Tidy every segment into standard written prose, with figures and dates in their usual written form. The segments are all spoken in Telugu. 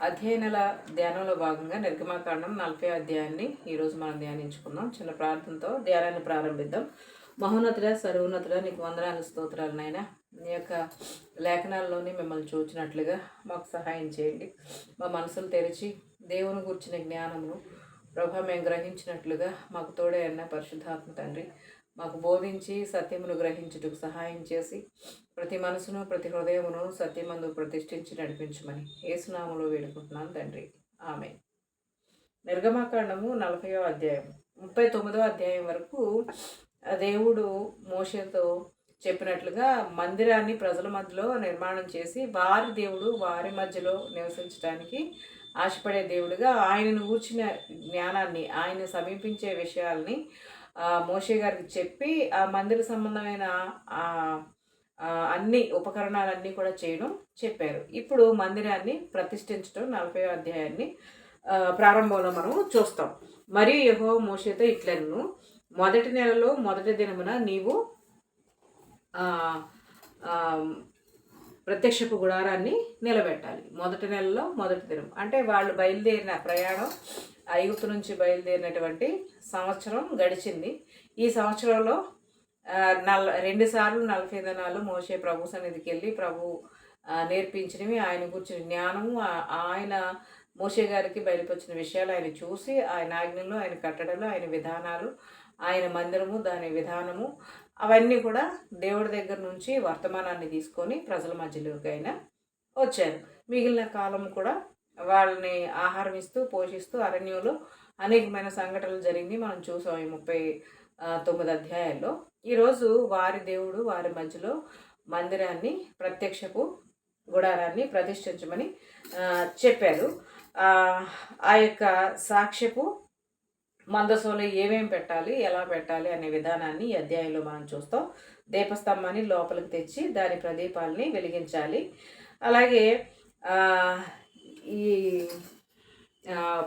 అధ్యయనాల ధ్యానంలో భాగంగా నిర్గమాకాండం 40 అధ్యాయాన్ని ఈరోజు మనం ధ్యానించుకుందాం. చిన్న ప్రార్థనతో ధ్యానాన్ని ప్రారంభిద్దాం. మహోన్నతుడ, సర్వోన్నతుడ, నీకు వందనాలు, స్తోత్రాలు నాయనా. నీ యొక్క లేఖనాల్లోని మిమ్మల్ని చూచినట్లుగా మాకు సహాయం చేయండి. మా మనసులు తెరిచి దేవుని గురించిన జ్ఞానమును ప్రభా మేము గ్రహించినట్లుగా మాకు తోడే అన్న పరిశుద్ధాత్మ తండ్రి మాకు బోధించి సత్యమును గ్రహించుటకు సహాయం చేసి ప్రతి మనసును ప్రతి హృదయమును సత్యమందు ప్రతిష్ఠించి నడిపించమని యేసునామములో వేడుకుంటున్నాను తండ్రి. ఆమె నిర్గమాకాండము 40వ అధ్యాయం 39వ అధ్యాయం వరకు దేవుడు మోషేతో చెప్పినట్లుగా మందిరాన్ని ప్రజల మధ్యలో నిర్మాణం చేసి వారి దేవుడు వారి మధ్యలో నివసించడానికి ఆశపడే దేవుడిగా ఆయనను కూర్చిన జ్ఞానాన్ని ఆయన సమీపించే విషయాల్ని మోషే గారికి చెప్పి ఆ మందిర సంబంధమైన అన్ని ఉపకరణాలన్నీ కూడా చేయడం చెప్పారు. ఇప్పుడు మందిరాన్ని ప్రతిష్ఠించడం 40వ అధ్యాయాన్ని ప్రారంభంలో మనం చూస్తాం. మరియు యెహోవా మోషేతో ఇట్లనెను, మొదటి నెలలో మొదటి దినమున నీవు ప్రత్యక్షపు గుడారాన్ని నిలబెట్టాలి. మొదటి నెలలో మొదటి దినం అంటే వాళ్ళు బయలుదేరిన ప్రయాణం ఐగుప్తు నుంచి బయలుదేరినటువంటి సంవత్సరం గడిచింది. ఈ సంవత్సరంలో 2 సార్లు 40 దినాలు మోషే ప్రభు సన్నిధికి వెళ్ళి ప్రభు నేర్పించినవి, ఆయన కూర్చున్న జ్ఞానము, ఆయన మోషే గారికి బయలుపరిచిన విషయాలు ఆయన చూసి ఆయన ఆజ్ఞలు, ఆయన కట్టడలు, ఆయన విధానాలు, ఆయన మందిరము దాని విధానము అవన్నీ కూడా దేవుడి దగ్గర నుంచి వర్తమానాన్ని తీసుకొని ప్రజల మధ్యలోకి అయినా వచ్చారు. మిగిలిన కాలం కూడా వాళ్ళని ఆహారం ఇస్తూ పోషిస్తూ అరణ్యంలో అనేకమైన సంఘటనలు జరిగింది. మనం చూసాం ఈ 39 అధ్యాయాల్లో. ఈరోజు వారి దేవుడు వారి మధ్యలో మందిరాన్ని ప్రత్యక్షపు గుడారాన్ని ప్రతిష్ఠించమని చెప్పారు. ఆ యొక్క సాక్ష్యపు మందసంలో ఏమేమి పెట్టాలి, ఎలా పెట్టాలి అనే విధానాన్ని ఈ అధ్యాయంలో మనం చూస్తాం. దీపస్తంభాన్ని లోపలికి తెచ్చి దాని ప్రదీపాలని వెలిగించాలి. అలాగే ఈ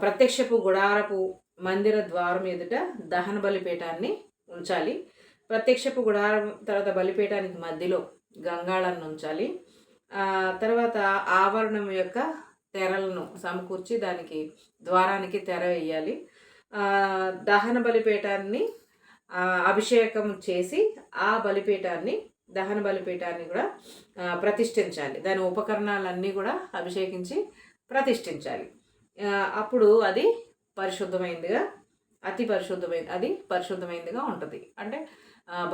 ప్రత్యక్షపు గుడారపు మందిర ద్వారం ఎదుట దహన బలిపీఠాన్ని ఉంచాలి. ప్రత్యక్షపు గుడారం తర్వాత బలిపీఠానికి మధ్యలో గంగాళాన్ని ఉంచాలి. తర్వాత ఆవరణం యొక్క తెరలను సమకూర్చి దానికి ద్వారానికి తెర వేయాలి. దహన బలిపీఠాన్ని అభిషేకం చేసి ఆ బలిపీఠాన్ని దహన బలిపీఠాన్ని కూడా ప్రతిష్ఠించాలి. దాని ఉపకరణాలన్నీ కూడా అభిషేకించి ప్రతిష్ఠించాలి. అప్పుడు అది పరిశుద్ధమైందిగా అది పరిశుద్ధమైందిగా ఉంటుంది. అంటే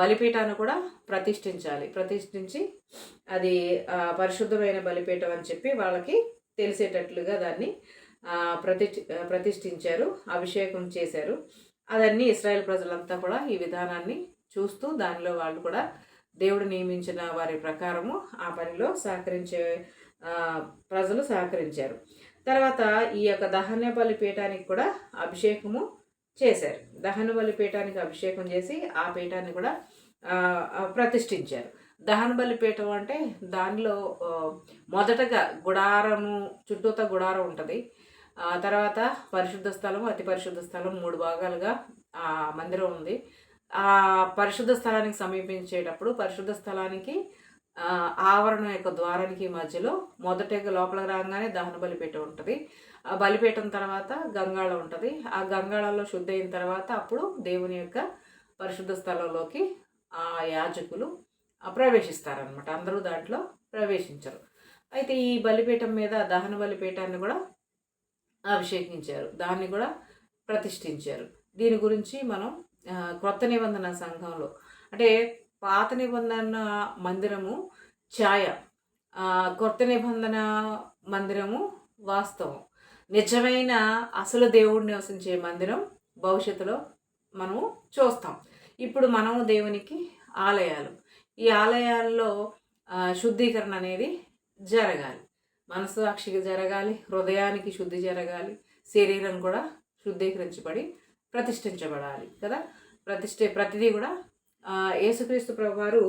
బలిపీఠాన్ని కూడా ప్రతిష్ఠించి అది పరిశుద్ధమైన బలిపీఠం అని చెప్పి వాళ్ళకి తెలిసేటట్లుగా దాన్ని ప్రతిష్ఠించారు, అభిషేకం చేశారు. అదన్నీ ఇశ్రాయేల్ ప్రజలంతా కూడా ఈ విధానాన్ని చూస్తూ దానిలో వాళ్ళు కూడా దేవుడు నియమించిన వారి ప్రకారము ఆ పనిలో ప్రజలు సహకరించారు. తర్వాత ఈ యొక్క దహన బలిపీఠానికి కూడా అభిషేకము చేశారు. దహన బలిపీఠానికి అభిషేకం చేసి ఆ పీఠాన్ని కూడా ప్రతిష్ఠించారు. దహన బలిపీఠం అంటే దానిలో మొదటగా గుడారము చుట్టూత గుడారం ఉంటుంది. తర్వాత పరిశుద్ధ స్థలం, అతి పరిశుద్ధ స్థలం 3 భాగాలుగా ఆ మందిరం ఉంది. ఆ పరిశుద్ధ స్థలానికి సమీపించేటప్పుడు పరిశుద్ధ స్థలానికి ఆవరణం యొక్క ద్వారానికి మధ్యలో మొదటగా లోపలికి రాగానే దహన బలిపీఠం ఉంటుంది. ఆ బలిపీఠం తర్వాత గంగాళం ఉంటుంది. ఆ గంగాళంలో శుద్ధి అయిన తర్వాత అప్పుడు దేవుని యొక్క పరిశుద్ధ స్థలంలోకి ఆ యాజకులు ప్రవేశిస్తారనమాట. అందరూ దాంట్లో ప్రవేశించరు. అయితే ఈ బలిపీఠం మీద దహన బలిపీఠాన్ని కూడా అభిషేకించారు, దాన్ని కూడా ప్రతిష్ఠించారు. దీని గురించి మనం క్రొత్త నిబంధన సంఘంలో అంటే పాత నిబంధన మందిరము ఛాయ, కొత్త నిబంధన మందిరము వాస్తవం. నిజమైన అసలు దేవుడు నివసించే మందిరం భవిష్యత్తులో మనము చూస్తాం. ఇప్పుడు మనము దేవునికి ఆలయాలు. ఈ ఆలయాల్లో శుద్ధీకరణ అనేది జరగాలి. మనసు సాక్షిగా జరగాలి, హృదయానికి శుద్ధి జరగాలి, శరీరం కూడా శుద్ధీకరించబడి ప్రతిష్ఠించబడాలి కదా. ప్రతిదీ కూడా యేసుక్రీస్తు ప్రభువారు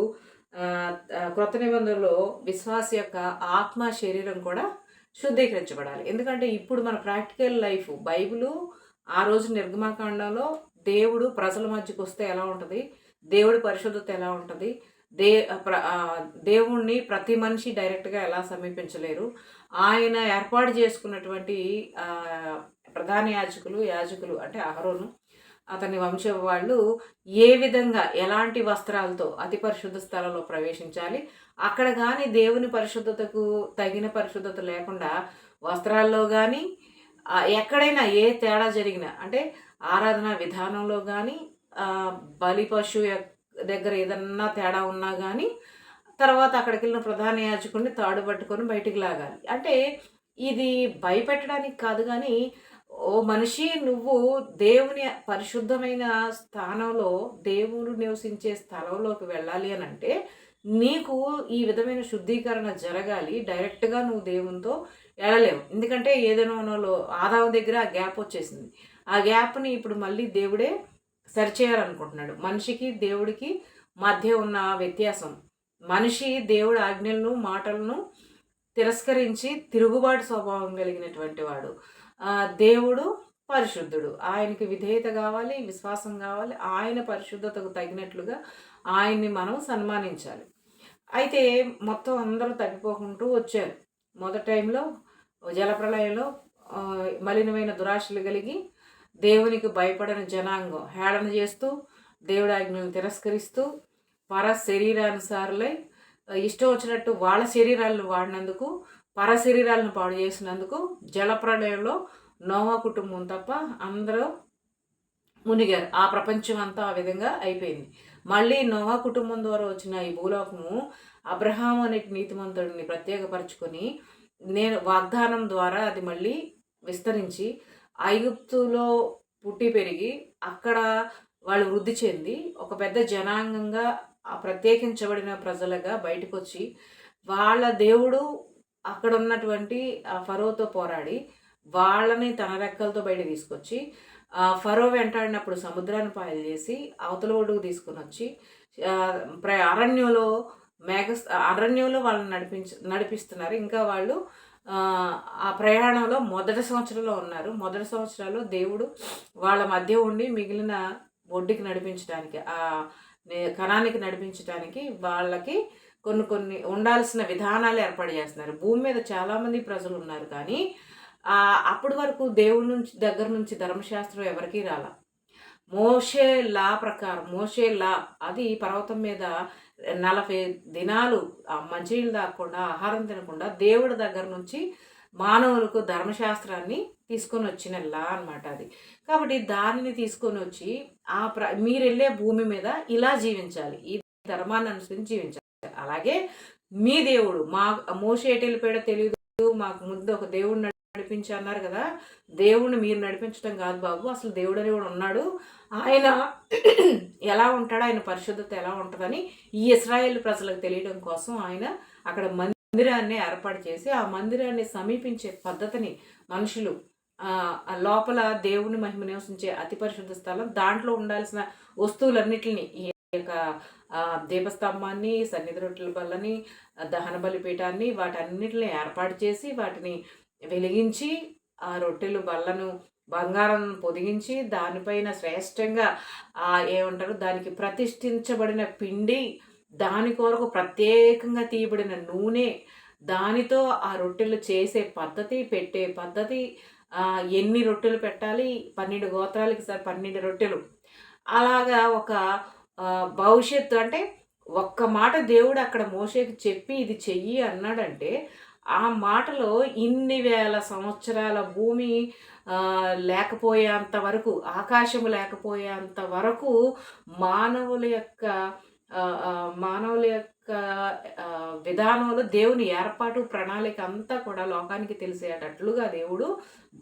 క్రొత్త నిబంధనలో విశ్వాస యొక్క ఆత్మ శరీరం కూడా శుద్ధీకరించబడాలి. ఎందుకంటే ఇప్పుడు మన ప్రాక్టికల్ లైఫ్ బైబిలు ఆ రోజు నిర్గమాకాండంలో దేవుడు ప్రజల మధ్యకు వస్తే ఎలా ఉంటుంది, దేవుడి పరిశుద్ధత ఎలా ఉంటుంది, దే దేవుణ్ణి ప్రతి మనిషి డైరెక్ట్‌గా ఎలా సమీపించలేరు. ఆయన ఏర్పాటు చేసుకున్నటువంటి ప్రధాన యాజకులు అంటే అహరోను, అతని వంశం వాళ్ళు ఏ విధంగా ఎలాంటి వస్త్రాలతో అతి పరిశుద్ధ స్థలంలో ప్రవేశించాలి. అక్కడ గాని దేవుని పరిశుద్ధతకు తగిన పరిశుద్ధత లేకుండా వస్త్రాల్లో గాని ఎక్కడైనా ఏ తేడా జరిగినా అంటే ఆరాధన విధానంలో గాని బలి పశువు దగ్గర ఏదన్నా తేడా ఉన్నా గాని తర్వాత అక్కడికెళ్ళిన ప్రధాన యాజకుడిని తాడు పట్టుకొని బయటికి లాగాలి. అంటే ఇది భయపెట్టడానికి కాదు గానీ, ఓ మనిషి నువ్వు దేవుని పరిశుద్ధమైన స్థానంలో దేవుడు నివసించే స్థలంలోకి వెళ్ళాలి అనంటే, నీకు ఈ విధమైన శుద్ధీకరణ జరగాలి. డైరెక్ట్‌గా నువ్వు దేవునితో ఎళ్ళలేవు. ఎందుకంటే ఏదైనా వనంలో ఆదాము దగ్గర ఆ గ్యాప్ వచ్చేసింది. ఆ గ్యాప్‌ని ఇప్పుడు మళ్ళీ దేవుడే సరిచేయాలనుకుంటున్నాడు. మనిషికి, దేవుడికి మధ్య ఉన్న వ్యత్యాసం. మనిషి దేవుడి ఆజ్ఞలను, మాటలను తిరస్కరించి తిరుగుబాటు స్వభావం కలిగినటువంటి వాడు. దేవుడు పరిశుద్ధుడు. ఆయనకి విధేయత కావాలి, విశ్వాసం కావాలి. ఆయన పరిశుద్ధతకు తగినట్లుగా ఆయన్ని మనం సన్మానించాలి. అయితే మొత్తం అందరూ తగ్గిపోకుంటూ వచ్చారు. మొదటి టైంలో జలప్రళయంలో మలినమైన దురాశలు కలిగి దేవునికి భయపడని జనాంగం హేళన చేస్తూ దేవుడి ఆజ్ఞలను తిరస్కరిస్తూ శరీరానుసారులై ఇష్టం వచ్చినట్టు వాళ్ళ శరీరాలను వాడినందుకు శరీరాలను పాడు చేసినందుకు జలప్రళయంలో నోవా కుటుంబం తప్ప అందరూ మునిగారు. ఆ ప్రపంచం అంతా ఆ విధంగా అయిపోయింది. మళ్ళీ నోవా కుటుంబం ద్వారా వచ్చిన ఈ భూలోకము అబ్రహాం అనే నీతిమంతుడిని ప్రత్యేకపరచుకొని నేను వాగ్దానం ద్వారా అది మళ్ళీ విస్తరించి ఐగుప్తులో పుట్టి పెరిగి అక్కడ వాళ్ళు వృద్ధి చెంది ఒక పెద్ద జనాంగంగా ప్రత్యేకించబడిన ప్రజలుగా బయటకు వచ్చి వాళ్ళ దేవుడు అక్కడ ఉన్నటువంటి ఫరోతో పోరాడి వాళ్ళని తన రెక్కలతో బయట తీసుకొచ్చి ఫరో వెంటాడినప్పుడు సముద్రాన్ని పాయలు చేసి అవతల ఒడ్డుకు తీసుకుని వచ్చి అరణ్యంలో వాళ్ళని నడిపిస్తున్నారు. ఇంకా వాళ్ళు ఆ ప్రయాణంలో మొదటి సంవత్సరంలో ఉన్నారు. మొదటి సంవత్సరాల్లో దేవుడు వాళ్ళ మధ్య ఉండి మిగిలిన ఒడ్డుకి నడిపించడానికి కణానికి నడిపించడానికి వాళ్ళకి కొన్ని ఉండాల్సిన విధానాలు ఏర్పాటు చేస్తున్నారు. భూమి మీద చాలామంది ప్రజలు ఉన్నారు కానీ అప్పటి వరకు దేవుడి దగ్గర నుంచి ధర్మశాస్త్రం ఎవరికీ రాల. మోషే లా ప్రకారం అది పర్వతం మీద 40 దినాలు మంచినీళ్ళు తాగకుండా ఆహారం తినకుండా దేవుడి దగ్గర నుంచి మానవులకు ధర్మశాస్త్రాన్ని తీసుకొని వచ్చిన లా అనమాట అది. కాబట్టి దానిని తీసుకొని వచ్చి మీరు వెళ్ళే భూమి మీద ఇలా జీవించాలి, ఈ ధర్మాన్ని అనుసరించి జీవించాలి. అలాగే మీ దేవుడు మోషే ఎటు వెళ్ళిపోయాడో తెలియదు, మాకు ముందు ఒక దేవుడు నడిపించి అన్నారు కదా. దేవుడిని మీరు నడిపించడం కాదు బాబు, అసలు దేవుడు అని కూడా ఉన్నాడు. ఆయన ఎలా ఉంటాడో, ఆయన పరిశుద్ధత ఎలా ఉంటుందని ఈ ఇశ్రాయేల్ ప్రజలకు తెలియడం కోసం ఆయన అక్కడ మందిరాన్ని ఏర్పాటు చేసి ఆ మందిరాన్ని సమీపించే పద్ధతిని మనుషులు లోపల దేవుని మహిమ నివసించే అతి పరిశుద్ధ స్థలం, దాంట్లో ఉండాల్సిన వస్తువులన్నిటిని ఈ యొక్క దీపస్తంభాన్ని, సన్నిధి రొట్టెల బల్లని, దహన బలిపీఠాన్ని వాటన్నిటిని ఏర్పాటు చేసి వాటిని వెలిగించి ఆ రొట్టెలు బల్లను బంగారం పొదిగించి దానిపైన శ్రేష్టంగా ఏమంటారు దానికి ప్రతిష్ఠించబడిన పిండి, దాని కొరకు ప్రత్యేకంగా తీయబడిన నూనె, దానితో ఆ రొట్టెలు చేసే పద్ధతి, పెట్టే పద్ధతి, ఎన్ని రొట్టెలు పెట్టాలి, 12 గోత్రాలకి 12 రొట్టెలు, అలాగా ఒక భవిష్యత్తు. అంటే ఒక్క మాట దేవుడు అక్కడ మోషేకి చెప్పి ఇది చెయ్యి అన్నాడంటే ఆ మాటలో ఇన్ని వేల సంవత్సరాల భూమి లేకపోయేంత వరకు, ఆకాశము లేకపోయేంత వరకు మానవుల యొక్క విధానంలో దేవుని ఏర్పాటు ప్రణాళిక అంతా కూడా లోకానికి తెలిసేటట్లుగా దేవుడు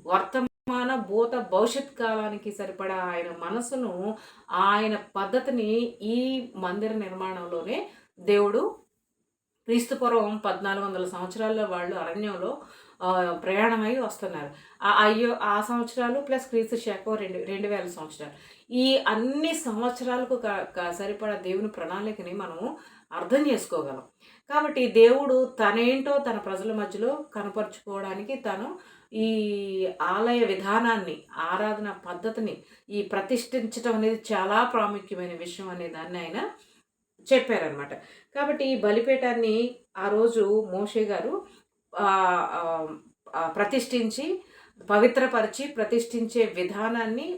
వర్తమాన భూత భవిష్యత్ కాలానికి సరిపడా ఆయన మనసును, ఆయన పద్ధతిని ఈ మందిర నిర్మాణంలోనే దేవుడు క్రీస్తుపూర్వం 1400 సంవత్సరాల్లో వాళ్ళు అరణ్యంలో ప్రయాణమై వస్తున్నారు. ఆ సంవత్సరాలు ప్లస్ క్రీస్తు శకం 2000 సంవత్సరాలు. ఈ అన్ని సంవత్సరాలకు సరిపడా దేవుని ప్రణాళికని మనము అర్థం చేసుకోగలం. కాబట్టి దేవుడు తనేంటో తన ప్రజల మధ్యలో కనపరుచుకోవడానికి తను ఈ ఆలయ విధానాన్ని, ఆరాధన పద్ధతిని ఈ ప్రతిష్ఠించడం అనేది చాలా ప్రాముఖ్యమైన విషయం అనే దాన్ని ఆయన చెప్పారనమాట. కాబట్టి ఈ బలిపీఠాన్ని ఆ రోజు మోషే గారు ప్రతిష్ఠించి, పవిత్రపరిచి, ప్రతిష్ఠించే విధానాన్ని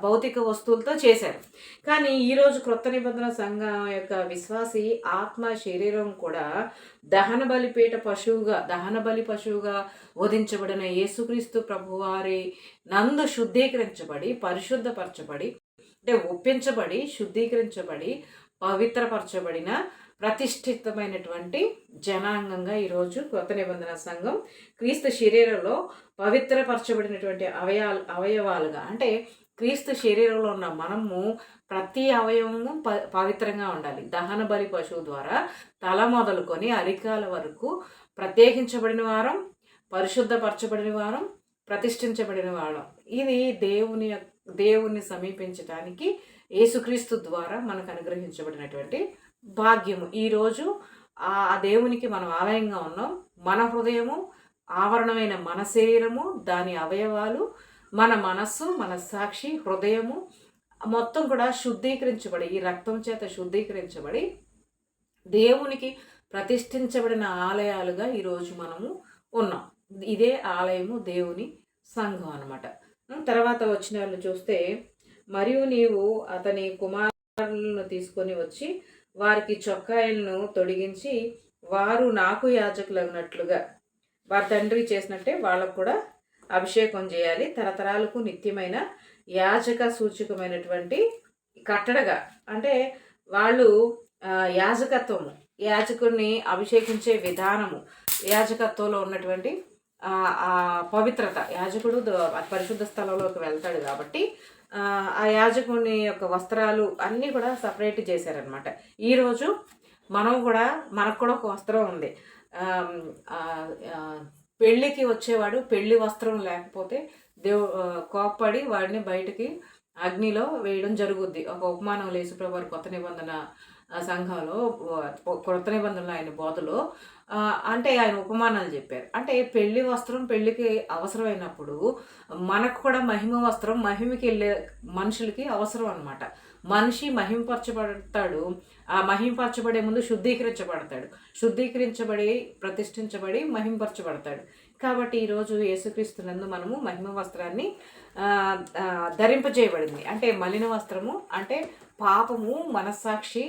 భౌతిక వస్తువులతో చేశారు. కానీ ఈరోజు క్రొత్త నిబంధన సంఘం యొక్క విశ్వాసి ఆత్మ, శరీరం కూడా దహన బలి పశువుగా వధించబడిన యేసుక్రీస్తు ప్రభువారి నందు శుద్ధీకరించబడి, పరిశుద్ధపరచబడి, అంటే ఒప్పించబడి, శుద్ధీకరించబడి, పవిత్రపరచబడిన ప్రతిష్ఠితమైనటువంటి జనాంగంగా ఈరోజు కొత్త నిబంధన సంఘం క్రీస్తు శరీరంలో పవిత్రపరచబడినటువంటి అవయవాలుగా, అంటే క్రీస్తు శరీరంలో ఉన్న మనము ప్రతి అవయవము పవిత్రంగా ఉండాలి. దహన బలి పశువు ద్వారా తల మొదలుకొని అరికాల వరకు ప్రత్యేకించబడిన వారం, పరిశుద్ధపరచబడిన వారం, ప్రతిష్ఠించబడిన వారం. ఇది దేవుని సమీపించడానికి యేసుక్రీస్తు ద్వారా మనకు అనుగ్రహించబడినటువంటి భాగ్యము. ఈరోజు ఆ దేవునికి మనం ఆలయంగా ఉన్నాం. మన హృదయము, ఆవరణమైన మన శరీరము, దాని అవయవాలు, మన మనస్సు, మన సాక్షి, హృదయము మొత్తం కూడా శుద్ధీకరించబడి, ఈ రక్తం చేత శుద్ధీకరించబడి దేవునికి ప్రతిష్ఠించబడిన ఆలయాలుగా ఈరోజు మనము ఉన్నాం. ఇదే ఆలయము, దేవుని సంఘం అన్నమాట. తర్వాత వచ్చిన వాళ్ళు చూస్తే, మరియు నీవు అతని కుమారులను తీసుకొని వచ్చి వారికి చొక్కాయలను తొడిగించి, వారు నాకు యాజకులు అన్నట్లుగా, వారి తండ్రి చేసినట్టే వాళ్ళకు కూడా అభిషేకం చేయాలి. తరతరాలకు నిత్యమైన యాజక సూచకమైనటువంటి కట్టడగా, అంటే వాళ్ళు యాజకత్వము, యాజకుడిని అభిషేకించే విధానము, యాజకత్వంలో ఉన్నటువంటి ఆ పవిత్రత, యాజకుడు పరిశుద్ధ స్థలంలోకి వెళ్తాడు కాబట్టి ఆ యాజకుని యొక్క వస్త్రాలు అన్నీ కూడా సపరేట్ చేశారనమాట. ఈరోజు మనకు కూడా ఒక వస్త్రం ఉంది. పెళ్ళికి వచ్చేవాడు పెళ్లి వస్త్రం లేకపోతే కోప్పడి వాడిని బయటికి అగ్నిలో వేయడం జరుగుద్ది. ఒక ఉపమానం యేసుప్రభువారు కొత్త నిబంధన సంఘంలో, కొత్త నిబంధనలో ఆయన బోధలో అంటే ఆయన ఉపమానాలు చెప్పారు. అంటే పెళ్లి వస్త్రం పెళ్లికి అవసరమైనప్పుడు మనకు కూడా మహిమ వస్త్రం మహిమకి వెళ్ళే మనుషులకి అవసరం అనమాట. మనిషి మహింపరచబడతాడు. ఆ మహింపరచబడే ముందు శుద్ధీకరించబడి ప్రతిష్ఠించబడి మహింపరచబడతాడు. కాబట్టి ఈరోజు యేసుక్రీస్తునందు మనము మహిమ వస్త్రాన్ని ధరింపజేయబడింది. అంటే మలిన వస్త్రము అంటే పాపము, మనస్సాక్షి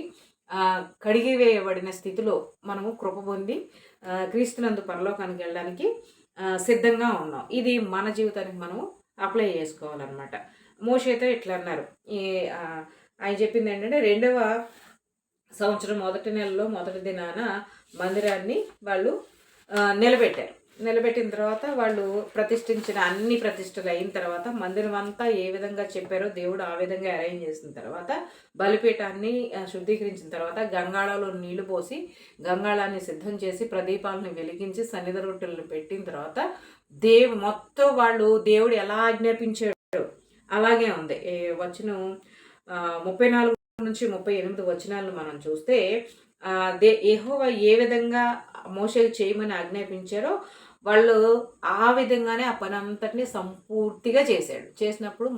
కడిగివేయబడిన స్థితిలో మనము కృప పొంది క్రీస్తునందు పరలోకానికి వెళ్ళడానికి సిద్ధంగా ఉన్నాం. ఇది మన జీవితానికి మనము అప్లై చేసుకోవాలన్నమాట. మోషేతో ఇట్లా అన్నారు. ఆయన చెప్పింది ఏంటంటే, 2వ సంవత్సరం మొదటి నెలలో మొదటి దినాన మందిరాన్ని వాళ్ళు నిలబెట్టిన తర్వాత వాళ్ళు ప్రతిష్ఠించిన అన్ని ప్రతిష్టలు అయిన తర్వాత మందిరం అంతా ఏ విధంగా చెప్పారో దేవుడు ఆ విధంగా అరేంజ్ చేసిన తర్వాత బలిపీఠాన్ని శుద్ధీకరించిన తర్వాత గంగాళంలో నీళ్లు పోసి గంగాళాన్ని సిద్ధం చేసి ప్రదీపాలను వెలిగించి సన్నిధి రొట్టెలను పెట్టిన తర్వాత మొత్తం వాళ్ళు దేవుడు ఎలా ఆజ్ఞాపించాడు అలాగే ఉంది. వచనం 34 నుంచి 38 వచనాలను మనం చూస్తే యెహోవా ఏ విధంగా మోషేకు చేయమని ఆజ్ఞాపించారో వాళ్ళు ఆ విధంగానే ఆ పని అంతటినీ సంపూర్తిగా చేసినప్పుడు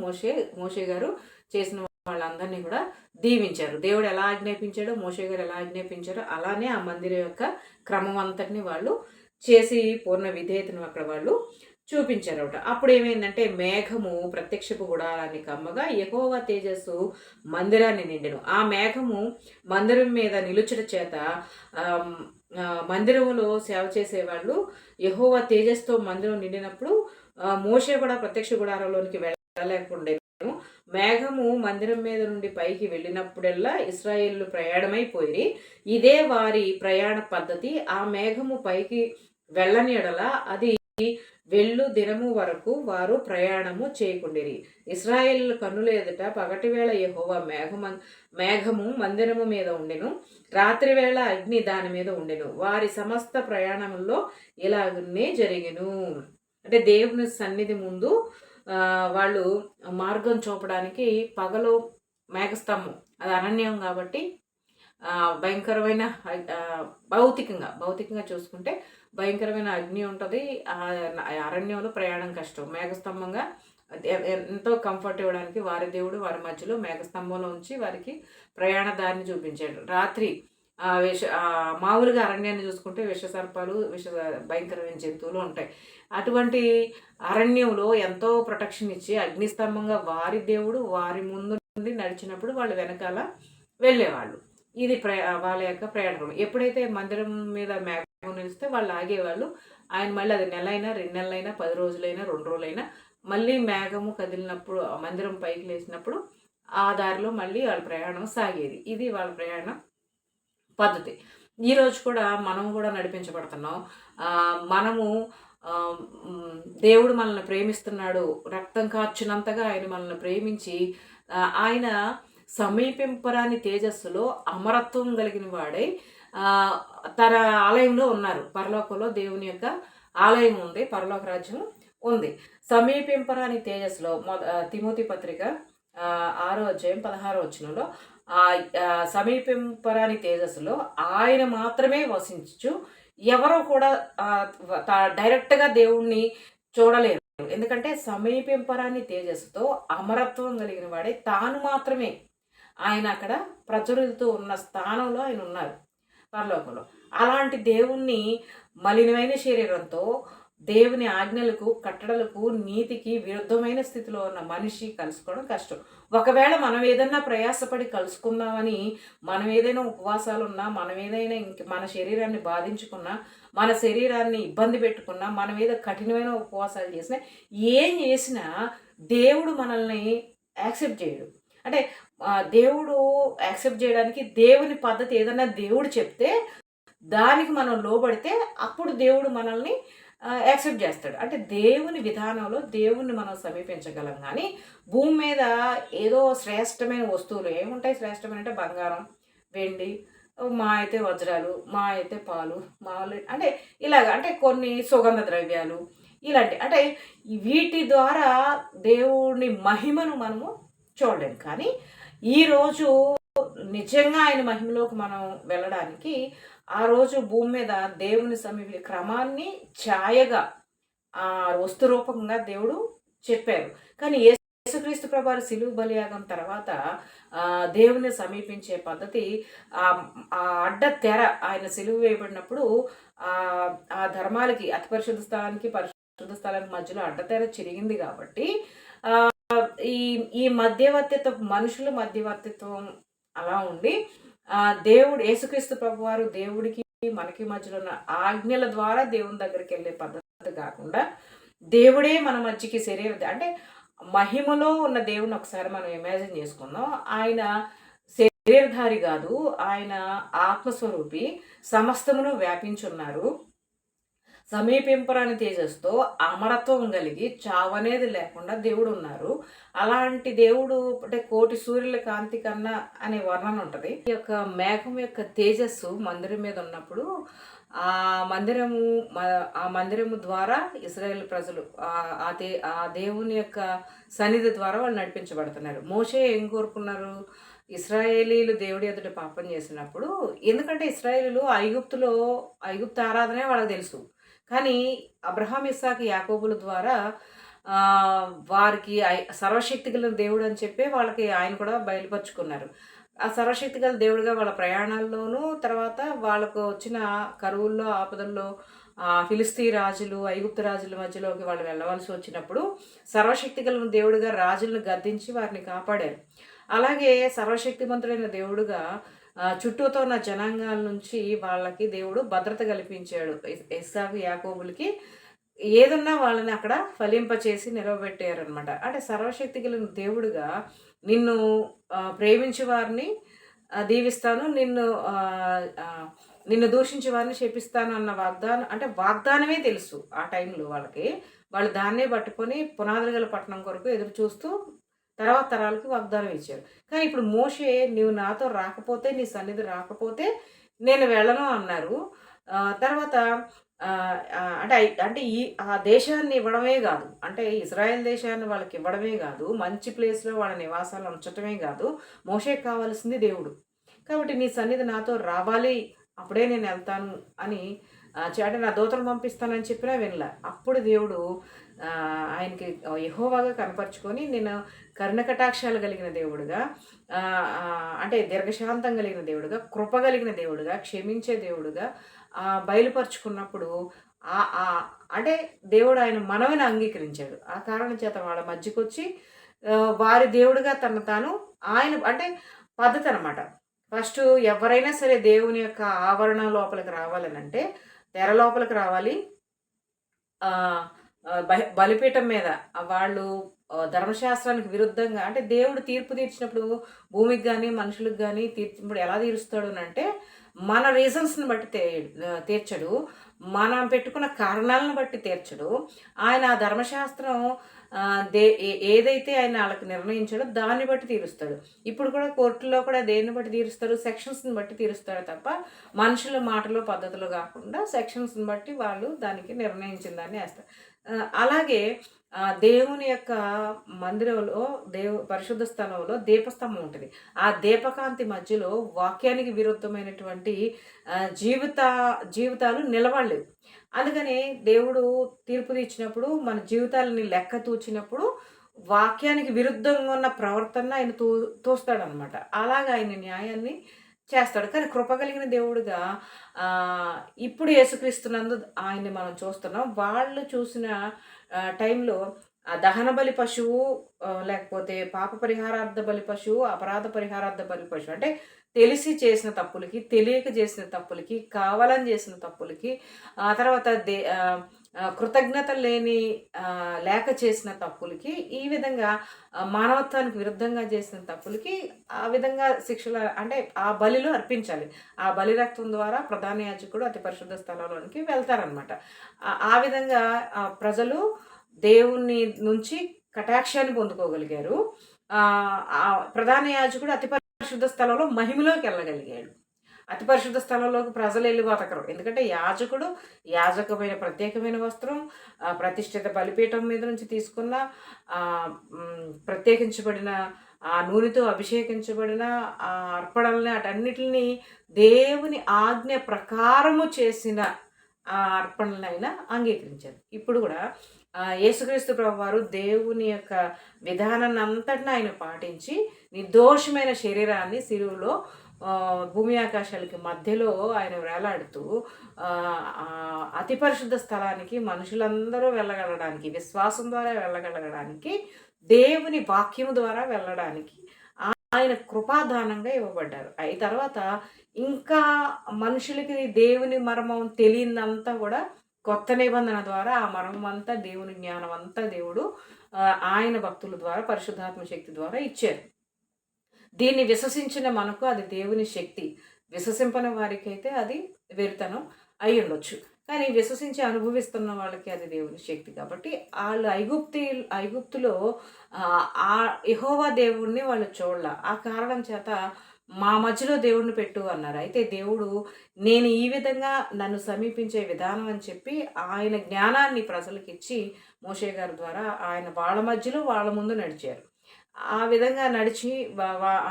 మోషే గారు చేసిన వాళ్ళందరినీ కూడా దీవించారు. దేవుడు ఎలా ఆజ్ఞాపించాడో, మోషే గారు ఎలా ఆజ్ఞాపించారో అలానే ఆ మందిరం యొక్క క్రమం అంతటిని వాళ్ళు చేసి పూర్ణ విధేయతను అక్కడ వాళ్ళు చూపించారట. అప్పుడు ఏమైందంటే, మేఘము ప్రత్యక్షపు గుడారాన్ని కమ్మగా యెహోవా తేజస్సు మందిరాన్ని నిండెను. ఆ మేఘము మందిరం మీద నిలుచుట చేత మందిరములో సేవ చేసేవాళ్ళు యెహోవా తేజస్సుతో మందిరం నిండినప్పుడు మోషే కూడా ప్రత్యక్ష గుడారంలోనికి వెళ్ళలేకుండేను. మేఘము మందిరం మీద నుండి పైకి వెళ్ళినప్పుడల్లా ఇశ్రాయేలు ప్రయాణమైపోయి, ఇదే వారి ప్రయాణ పద్ధతి. ఆ మేఘము పైకి వెళ్ళని ఎడల అది వెళ్ళు దినము వరకు వారు ప్రయాణము చేయకుండిరి. ఇశ్రాయేలు కన్నుల ఎదుట పగటివేళ యెహోవా మేఘము మందిరము మీద ఉండెను, రాత్రివేళ అగ్ని దాని మీద ఉండెను. వారి సమస్త ప్రయాణంలో ఇలాగనే జరిగెను. అంటే దేవుని సన్నిధి ముందు వాళ్ళు మార్గం చూపడానికి పగలు మేఘస్తంభం, అది అరణ్యం కాబట్టి భయంకరమైన భౌతికంగా చూసుకుంటే భయంకరమైన అగ్ని ఉంటుంది. అరణ్యంలో ప్రయాణం కష్టం. మేఘస్తంభంగా ఎంతో కంఫర్ట్ ఇవ్వడానికి వారి దేవుడు వారి మధ్యలో మేఘస్తంభంలో ఉంచి వారికి ప్రయాణ దారిని చూపించాడు. రాత్రి మామూలుగా అరణ్యాన్ని చూసుకుంటే విషసర్పాలు భయంకరమైన జంతువులు ఉంటాయి. అటువంటి అరణ్యంలో ఎంతో ప్రొటెక్షన్ ఇచ్చి అగ్నిస్తంభంగా వారి దేవుడు వారి ముందు నుండి నడిచినప్పుడు వాళ్ళు వెనకాల వెళ్ళేవాళ్ళు. ఇది వాళ్ళ యొక్క ప్రయాణం. ఎప్పుడైతే మందిరం మీద మేఘం నిలిస్తే వాళ్ళు ఆగేవాళ్ళు. ఆయన మళ్ళీ అది నెలైనా 2 నెలలైనా 10 రోజులైనా 2 రోజులైనా మళ్ళీ మేఘము కదిలినప్పుడు మందిరం పైకి లేచినప్పుడు ఆ దారిలో మళ్ళీ వాళ్ళ ప్రయాణం సాగేది. ఇది వాళ్ళ ప్రయాణ పద్ధతి. ఈరోజు కూడా మనం కూడా నడిపించబడుతున్నాం. మనము దేవుడు మనల్ని ప్రేమిస్తున్నాడు. రక్తం కార్చినంతగా ఆయన మనల్ని ప్రేమించి ఆయన సమీపింపరాని తేజస్సులో అమరత్వం కలిగిన వాడై తన ఆలయంలో ఉన్నారు. పరలోకంలో దేవుని యొక్క ఆలయం ఉంది, పరలోక రాజ్యం ఉంది. సమీపింపరాని తేజస్సులో తిమోతి పత్రిక 6వ అధ్యాయం 16వ వచనంలో సమీపింపరాని తేజస్సులో ఆయన మాత్రమే వసించు ఎవరో కూడా డైరెక్ట్గా దేవుణ్ణి చూడలేరు. ఎందుకంటే సమీపింపరాని తేజస్సుతో అమరత్వం కలిగిన వాడే తాను మాత్రమే ఆయన అక్కడ ప్రచురితూ ఉన్న స్థానంలో ఆయన ఉన్నారు పరలోకంలో. అలాంటి దేవుణ్ణి మలినమైన శరీరంతో దేవుని ఆజ్ఞలకు కట్టడలకు నీతికి విరుద్ధమైన స్థితిలో ఉన్న మనిషి కలుసుకోవడం కష్టం. ఒకవేళ మనం ఏదన్నా ప్రయాసపడి కలుసుకుందామని మనం ఏదైనా ఉపవాసాలు ఉన్నా, మనం ఏదైనా మన శరీరాన్ని బాధించుకున్నా, మన శరీరాన్ని ఇబ్బంది పెట్టుకున్నా, మనం ఏదో కఠినమైన ఉపవాసాలు చేసినా, ఏం చేసినా దేవుడు మనల్ని యాక్సెప్ట్ చేయడు. అంటే దేవుడు యాక్సెప్ట్ చేయడానికి దేవుని పద్ధతి ఏదన్నా దేవుడు చెప్తే దానికి మనం లోబడితే అప్పుడు దేవుడు మనల్ని యాక్సెప్ట్ చేస్తాడు. అంటే దేవుని విధానంలో దేవుణ్ణి మనం సమీపించగలం. కానీ భూమి మీద ఏదో శ్రేష్టమైన వస్తువులు ఏముంటాయి? శ్రేష్టమైన అంటే బంగారం, వెండి, మా అయితే వజ్రాలు, మా అయితే పాలు, మామూలు అంటే ఇలాగ, అంటే కొన్ని సుగంధ ద్రవ్యాలు ఇలాంటి, అంటే వీటి ద్వారా దేవుని మహిమను మనము చూడలేము. కానీ ఈరోజు నిజంగా ఆయన మహిమలోకి మనం వెళ్ళడానికి ఆ రోజు భూమి మీద దేవుని సమీప క్రమాన్ని ఛాయగా వస్తు రూపంగా దేవుడు చెప్పారు. కానీ యేసుక్రీస్తు ప్రభువారి సిలువ బలియాగం తర్వాత దేవుని సమీపించే పద్ధతి ఆ అడ్డ తెర ఆయన సిలువ వేయబడినప్పుడు ఆ ధర్మాలకి అతి పరిశుద్ధ స్థలానికి పరిశుద్ధ స్థలానికి మధ్యలో అడ్డతెర చిరిగింది. కాబట్టి ఈ మధ్యవర్తిత్వం, మనుషుల మధ్యవర్తిత్వం అలా ఉండి దేవుడు యేసుక్రీస్తు ప్రభువారు దేవుడికి మనకి మధ్యలో ఉన్న ఆజ్ఞల ద్వారా దేవుని దగ్గరికి వెళ్ళే పద్ధతి కాకుండా దేవుడే మన మధ్యకి శరీరం, అంటే మహిమలో ఉన్న దేవుని ఒకసారి మనం ఇమాజిన్ చేసుకుందాం. ఆయన శరీరధారి కాదు, ఆయన ఆత్మస్వరూపి, సమస్తమును వ్యాపించున్నారు. సమీపింపరాని తేజస్తో అమరత్వం కలిగి చావనేది లేకుండా దేవుడు ఉన్నారు. అలాంటి దేవుడు అంటే కోటి సూర్యుల కాంతి కన్నా అనే వర్ణన ఉంటుంది. ఈ యొక్క మేఘం యొక్క తేజస్సు మందిరం మీద ఉన్నప్పుడు ఆ మందిరము ద్వారా ఇశ్రాయేలు ప్రజలు ఆ దేవుని యొక్క సన్నిధి ద్వారా వాళ్ళు నడిపించబడుతున్నారు. మోషే ఏం కోరుకున్నారు? ఇశ్రాయేలీలు దేవుడి ఎదుట పాపం చేసినప్పుడు, ఎందుకంటే ఇశ్రాయేలీలు ఐగుప్తు ఆరాధనే వాళ్ళకి తెలుసు. కానీ అబ్రహాం, ఇస్సాకు, యాకోబుల ద్వారా వారికి సర్వశక్తి గల దేవుడు అని చెప్పి వాళ్ళకి ఆయన కూడా బయలుపరుచుకున్నారు. ఆ సర్వశక్తి గల దేవుడిగా వాళ్ళ ప్రయాణాల్లోనూ, తర్వాత వాళ్ళకు వచ్చిన కరువుల్లో, ఆపదల్లో ఫిలిస్తీ రాజులు, ఐగుప్తు రాజుల మధ్యలోకి వాళ్ళు వెళ్ళవలసి వచ్చినప్పుడు సర్వశక్తి గల దేవుడిగా రాజులను గద్దించి వారిని కాపాడారు. అలాగే సర్వశక్తిమంతుడైన దేవుడుగా చుట్టూతో ఉన్న జనాంగాల నుంచి వాళ్ళకి దేవుడు భద్రత కల్పించాడు. ఇస్సాకు, యాకోబులకి ఏదన్నా వాళ్ళని అక్కడ ఫలింపచేసి నిలవబెట్టారనమాట. అంటే సర్వశక్తి కలిగిన దేవుడుగా నిన్ను ప్రేమించే వారిని దీవిస్తాను, నిన్ను దూషించే వారిని శపిస్తాను అన్న వాగ్దానం, అంటే వాగ్దానమే తెలుసు ఆ టైంలో వాళ్ళకి. వాళ్ళు దాన్నే పట్టుకొని పునాదులు గల పట్టణం కొరకు ఎదురు చూస్తూ తర్వాత తరాలకి వాగ్దానం ఇచ్చారు. కానీ ఇప్పుడు మోషే, నీవు నాతో రాకపోతే, నీ సన్నిధి రాకపోతే నేను వెళ్ళను అన్నారు. తర్వాత అంటే ఆ దేశాన్ని ఇవ్వడమే కాదు, అంటే ఇజ్రాయెల్ దేశాన్ని వాళ్ళకి ఇవ్వడమే కాదు, మంచి ప్లేస్లో వాళ్ళ నివాసాలు ఉంచటమే కాదు, మోషేకి కావాల్సింది దేవుడు. కాబట్టి నీ సన్నిధి నాతో రావాలి, అప్పుడే నేను వెళ్తాను అని అంటే నా దూతను పంపిస్తానని చెప్పినా వినలా. అప్పుడు దేవుడు ఆయనకి యెహోవాగా కనపరుచుకొని, నేను కరుణ కటాక్షాలు కలిగిన దేవుడుగా, అంటే దీర్ఘశాంతం కలిగిన దేవుడుగా, కృప కలిగిన దేవుడుగా, క్షమించే దేవుడుగా బయలుపరుచుకున్నప్పుడు అంటే దేవుడు ఆయన మనవిని అంగీకరించాడు. ఆ కారణం చేత వాళ్ళ మధ్యకొచ్చి వారి దేవుడుగా తను తాను ఆయన అంటే పద్ధతనమాట. ఫస్టు ఎవరైనా సరే దేవుని యొక్క ఆవరణ లోపలికి రావాలనంటే, తెర లోపలికి రావాలి. బలిపీఠం మీద వాళ్ళు ధర్మశాస్త్రానికి విరుద్ధంగా అంటే దేవుడు తీర్పు తీర్చినప్పుడు భూమికి గానీ, మనుషులకు గానీ తీర్చినప్పుడు ఎలా తీరుస్తాడు అనంటే, మన రీజన్స్‌ని బట్టి తీర్చడు. మనం పెట్టుకున్న కారణాలను బట్టి తీర్చడు. ఆయన ఆ ధర్మశాస్త్రం ఏదైతే ఆయన ఆళ్ళకి నిర్ణయించాడో దాన్ని బట్టి తీరుస్తాడు. ఇప్పుడు కూడా కోర్టులో కూడా దేన్ని బట్టి తీరుస్తాడు? సెక్షన్స్‌ని బట్టి తీరుస్తాడు తప్ప, మనుషుల మాటలు, పద్ధతులు గాకుండా సెక్షన్స్‌ని బట్టి వాళ్ళు దానికి నిర్ణయించిన దాన్ని ఏస్తారు. అలాగే దేవుని యొక్క మందిరంలో పరిశుద్ధ స్థలంలో దీపస్తంభం ఉంటది. ఆ దీపకాంతి మధ్యలో వాక్యానికి విరుద్ధమైనటువంటి జీవితాలు నిలబడలేవు. అందుకని దేవుడు తీర్పు తీర్చినప్పుడు మన జీవితాలని లెక్క తూచినప్పుడు వాక్యానికి విరుద్ధంగా ఉన్న ప్రవర్తన ఆయన తోస్తాడనమాట. అలాగా ఆయన న్యాయాన్ని చేస్తాడు. కానీ కృప కలిగిన దేవుడుగా ఇప్పుడు యేసుక్రీస్తునందు ఆయన్ని మనం చూస్తున్నాం. వాళ్ళు చూసిన టైంలో దహన బలి పశువు, లేకపోతే పాప పరిహారార్థ బలి పశువు, అపరాధ పరిహారార్థ బలి పశువు అంటే తెలిసి చేసిన తప్పులకి, తెలియక చేసిన తప్పులకి, కావాలని చేసిన తప్పులకి, ఆ తర్వాత కృతజ్ఞత లేక చేసిన తప్పులకి, ఈ విధంగా మానవత్వానికి విరుద్ధంగా చేసిన తప్పులకి ఆ విధంగా శిక్షలు అంటే ఆ బలిలో అర్పించాలి. ఆ బలి రక్తం ద్వారా ప్రధాన యాజకుడు అతి పరిశుద్ధ స్థలంలోనికి వెళ్తారనమాట. ఆ విధంగా ప్రజలు దేవుని నుంచి కటాక్షాన్ని పొందుకోగలిగారు. ప్రధాన యాజకుడు అతి పరిశుద్ధ స్థలంలో మహిమలోకి వెళ్ళగలిగాడు. అతి పరిశుద్ధ స్థలంలోకి ప్రజలు వెళ్ళి బతకరు. ఎందుకంటే యాజకుడు యాజకమైన ప్రత్యేకమైన వస్త్రం, ప్రతిష్ఠిత బలిపీఠం మీద నుంచి తీసుకున్న ప్రత్యేకించబడిన ఆ నూనెతో అభిషేకించబడిన ఆ అర్పణల్ని అటన్నిటిని దేవుని ఆజ్ఞ ప్రకారము చేసిన ఆ అర్పణలైనా అంగీకరించారు. ఇప్పుడు కూడా యేసుక్రీస్తు ప్రభువారు దేవుని యొక్క విధానాన్ని అంతటిని ఆయన పాటించి నిర్దోషమైన శరీరాన్ని సిలువలో భూమి ఆకాశాలకి మధ్యలో ఆయన వేలాడుతూ అతి పరిశుద్ధ స్థలానికి మనుషులందరూ వెళ్ళగలడానికి, విశ్వాసం ద్వారా వెళ్ళగలగడానికి, దేవుని వాక్యము ద్వారా వెళ్ళడానికి ఆయన కృపాదానంగా ఇవ్వబడ్డారు. అయి తర్వాత ఇంకా మనుషులకి దేవుని మర్మం తెలియనంతా కూడా కొత్త నిబంధన ద్వారా ఆ మర్మం అంతా, దేవుని జ్ఞానం అంతా దేవుడు ఆయన భక్తుల ద్వారా పరిశుద్ధాత్మ శక్తి ద్వారా ఇచ్చారు. దీన్ని విశ్వసించిన మనకు అది దేవుని శక్తి. విశ్వసింపని వారికైతే అది వెరితనం అయి ఉండొచ్చు. కానీ విశ్వసించి అనుభవిస్తున్న వాళ్ళకి అది దేవుని శక్తి. కాబట్టి వాళ్ళు ఐగుప్తులో యెహోవా దేవుణ్ణి వాళ్ళు చూడల. ఆ కారణం చేత మా మధ్యలో దేవుణ్ణి పెట్టు అన్నారు. అయితే దేవుడు నేను ఈ విధంగా నన్ను సమీపించే విధానం అని చెప్పి ఆయన జ్ఞానాన్ని ప్రజలకు ఇచ్చి మోషే గారి ద్వారా ఆయన వాళ్ళ మధ్యలో వాళ్ళ ముందు నడిచారు. ఆ విధంగా నడిచి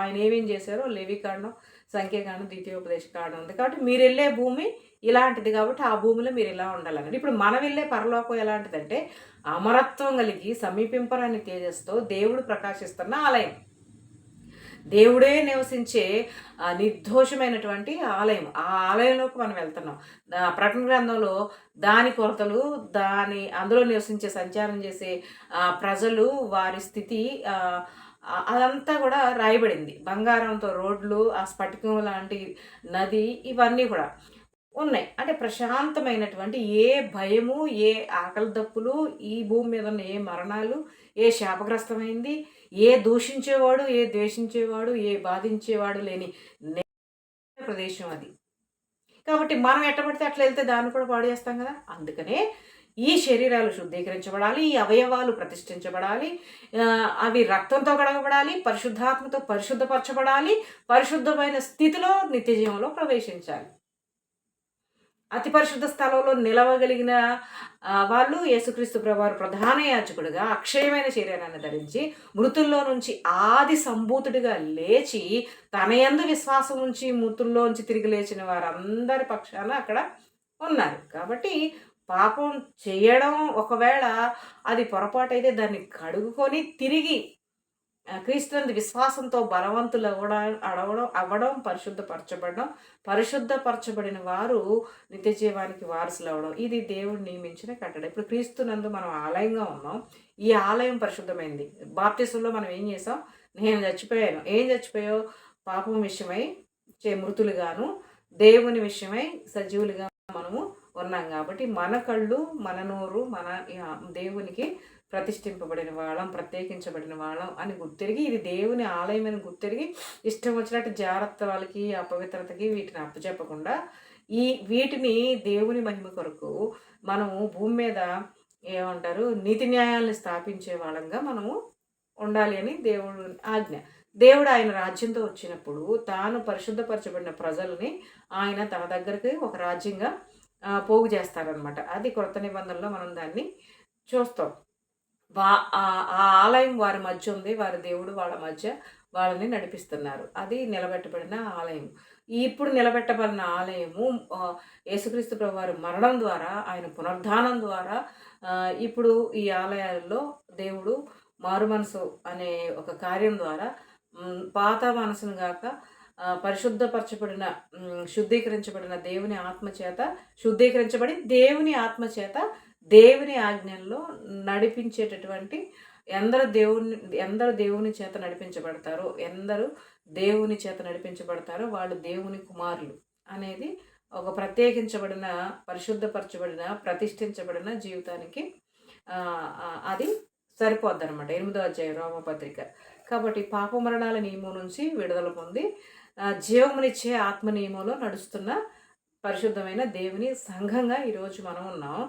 ఆయన ఏమేం చేశారో లేవికాండం, సంఖ్యాకాండం, ద్వితీయోపదేశ కాండం ఉంది. కాబట్టి మీరు వెళ్ళే భూమి ఇలాంటిది కాబట్టి ఆ భూమిలో మీరు ఇలా ఉండాలన్నారు. ఇప్పుడు మనం వెళ్ళే పరలోకం ఎలాంటిదంటే అమరత్వం కలిగి సమీపింపరాని తేజస్తో దేవుడు ప్రకాశిస్తున్న ఆలయం. దేవుడే నివసించే నిర్దోషమైనటువంటి ఆలయం. ఆ ఆలయంలోకి మనం వెళ్తున్నాం. ప్రకటన గ్రంథంలో దాని కొలతలు, అందులో నివసించే సంచారం చేసే ప్రజలు, వారి స్థితి అదంతా కూడా రాయబడింది. బంగారంతో రోడ్లు, ఆ స్ఫటికం లాంటి నది, ఇవన్నీ కూడా ఉన్నాయి. అంటే ప్రశాంతమైనటువంటి ఏ భయము, ఏ ఆకలి దప్పులు, ఈ భూమి మీద ఉన్న ఏ మరణాలు, ఏ శాపగ్రస్తమైంది, ఏ దూషించేవాడు, ఏ ద్వేషించేవాడు, ఏ బాధించేవాడు లేని ప్రదేశం అది. కాబట్టి మనం ఎట్టబడితే అట్లా వెళ్తే దాన్ని కూడా పాడు చేస్తాం కదా. అందుకనే ఈ శరీరాలు శుద్ధీకరించబడాలి, ఈ అవయవాలు ప్రతిష్ఠించబడాలి, అవి రక్తంతో కడగబడాలి, పరిశుద్ధాత్మతో పరిశుద్ధపరచబడాలి, పరిశుద్ధమైన స్థితిలో నిత్య జీవంలో ప్రవేశించాలి. అతి పరిశుద్ధ స్థలంలో నిలవగలిగిన వాళ్ళు యేసుక్రీస్తు ప్రభువారు ప్రధాన యాజకుడిగా అక్షయమైన శరీరాన్ని ధరించి మృతుల్లో నుంచి ఆది సంభూతుడిగా లేచి తన యందు విశ్వాసం ఉంచి మృతుల్లోంచి తిరిగి లేచిన వారందరి పక్షాన అక్కడ ఉన్నారు. కాబట్టి పాపం చేయడం ఒకవేళ అది పొరపాటైతే దాన్ని కడుగుకొని తిరిగి క్రీస్తునందు విశ్వాసంతో బలవంతులు అవ్వడం, పరిశుద్ధపరచబడిన వారు నిత్య జీవానికి వారసులు అవ్వడం. ఇది దేవుడు నియమించిన కట్టడ. ఇప్పుడు క్రీస్తునందు మనం ఆలయంగా ఉన్నాం. ఈ ఆలయం పరిశుద్ధమైంది. బాప్టిజంలో మనం ఏం చేసాం? నేను చచ్చిపోయాను. ఏం చచ్చిపోయావు? పాపం విషయమై మృతులుగాను, దేవుని విషయమై సజీవులుగా మనము ఉన్నాం. కాబట్టి మన కళ్ళు, మన నోరు, మన దేవునికి ప్రతిష్ఠింపబడిన వాళ్ళం, ప్రత్యేకించబడిన వాళ్ళం అని గుర్తిరిగి, ఇది దేవుని ఆలయం అని గుర్తిరిగి, ఇష్టం వచ్చినట్టు జాగ్రత్తలకి, అపవిత్రతకి వీటిని అప్పచెప్పకుండా వీటిని దేవుని మహిమ కొరకు మనము భూమి మీద ఏమంటారు, నీతి న్యాయాలను స్థాపించే వాళ్ళంగా మనము ఉండాలి అని దేవుడు ఆజ్ఞ. దేవుడు ఆయన రాజ్యంతో వచ్చినప్పుడు తాను పరిశుద్ధపరచబడిన ప్రజల్ని ఆయన తన దగ్గరికి ఒక రాజ్యంగా పోగు చేస్తారనమాట. అది కొత్త నిబంధనలో మనం దాన్ని చూస్తాం. ఆ ఆలయం వారి మధ్య ఉంది. వారి దేవుడు వాళ్ళ మధ్య వాళ్ళని నడిపిస్తున్నారు. అది నిలబెట్టబడిన ఆలయం. ఇప్పుడు నిలబెట్టబడిన ఆలయము యేసుక్రీస్తు ప్రభు వారి మరణం ద్వారా, ఆయన పునరుద్ధానం ద్వారా ఇప్పుడు ఈ ఆలయాల్లో దేవుడు మారు మనసు అనే ఒక కార్యం ద్వారా పాత మనసును గాక పరిశుద్ధపరచబడిన, శుద్ధీకరించబడిన దేవుని ఆత్మచేత శుద్ధీకరించబడి దేవుని ఆజ్ఞల్లో నడిపించేటటువంటి ఎందరు దేవుని చేత నడిపించబడతారో, దేవుని చేత నడిపించబడతారో వాళ్ళు దేవుని కుమారులు అనేది ఒక ప్రత్యేకించబడిన, పరిశుద్ధపరచబడిన, ప్రతిష్ఠించబడిన జీవితానికి అది సరిపోద్ది అనమాట. 8వ అధ్యాయం రోమపత్రిక. కాబట్టి పాప మరణాల నియమం నుంచి విడుదల పొంది జీవమునిచ్చే ఆత్మ నియమంలో నడుస్తున్న పరిశుద్ధమైన దేవుని సంఘంగా ఈరోజు మనం ఉన్నాం.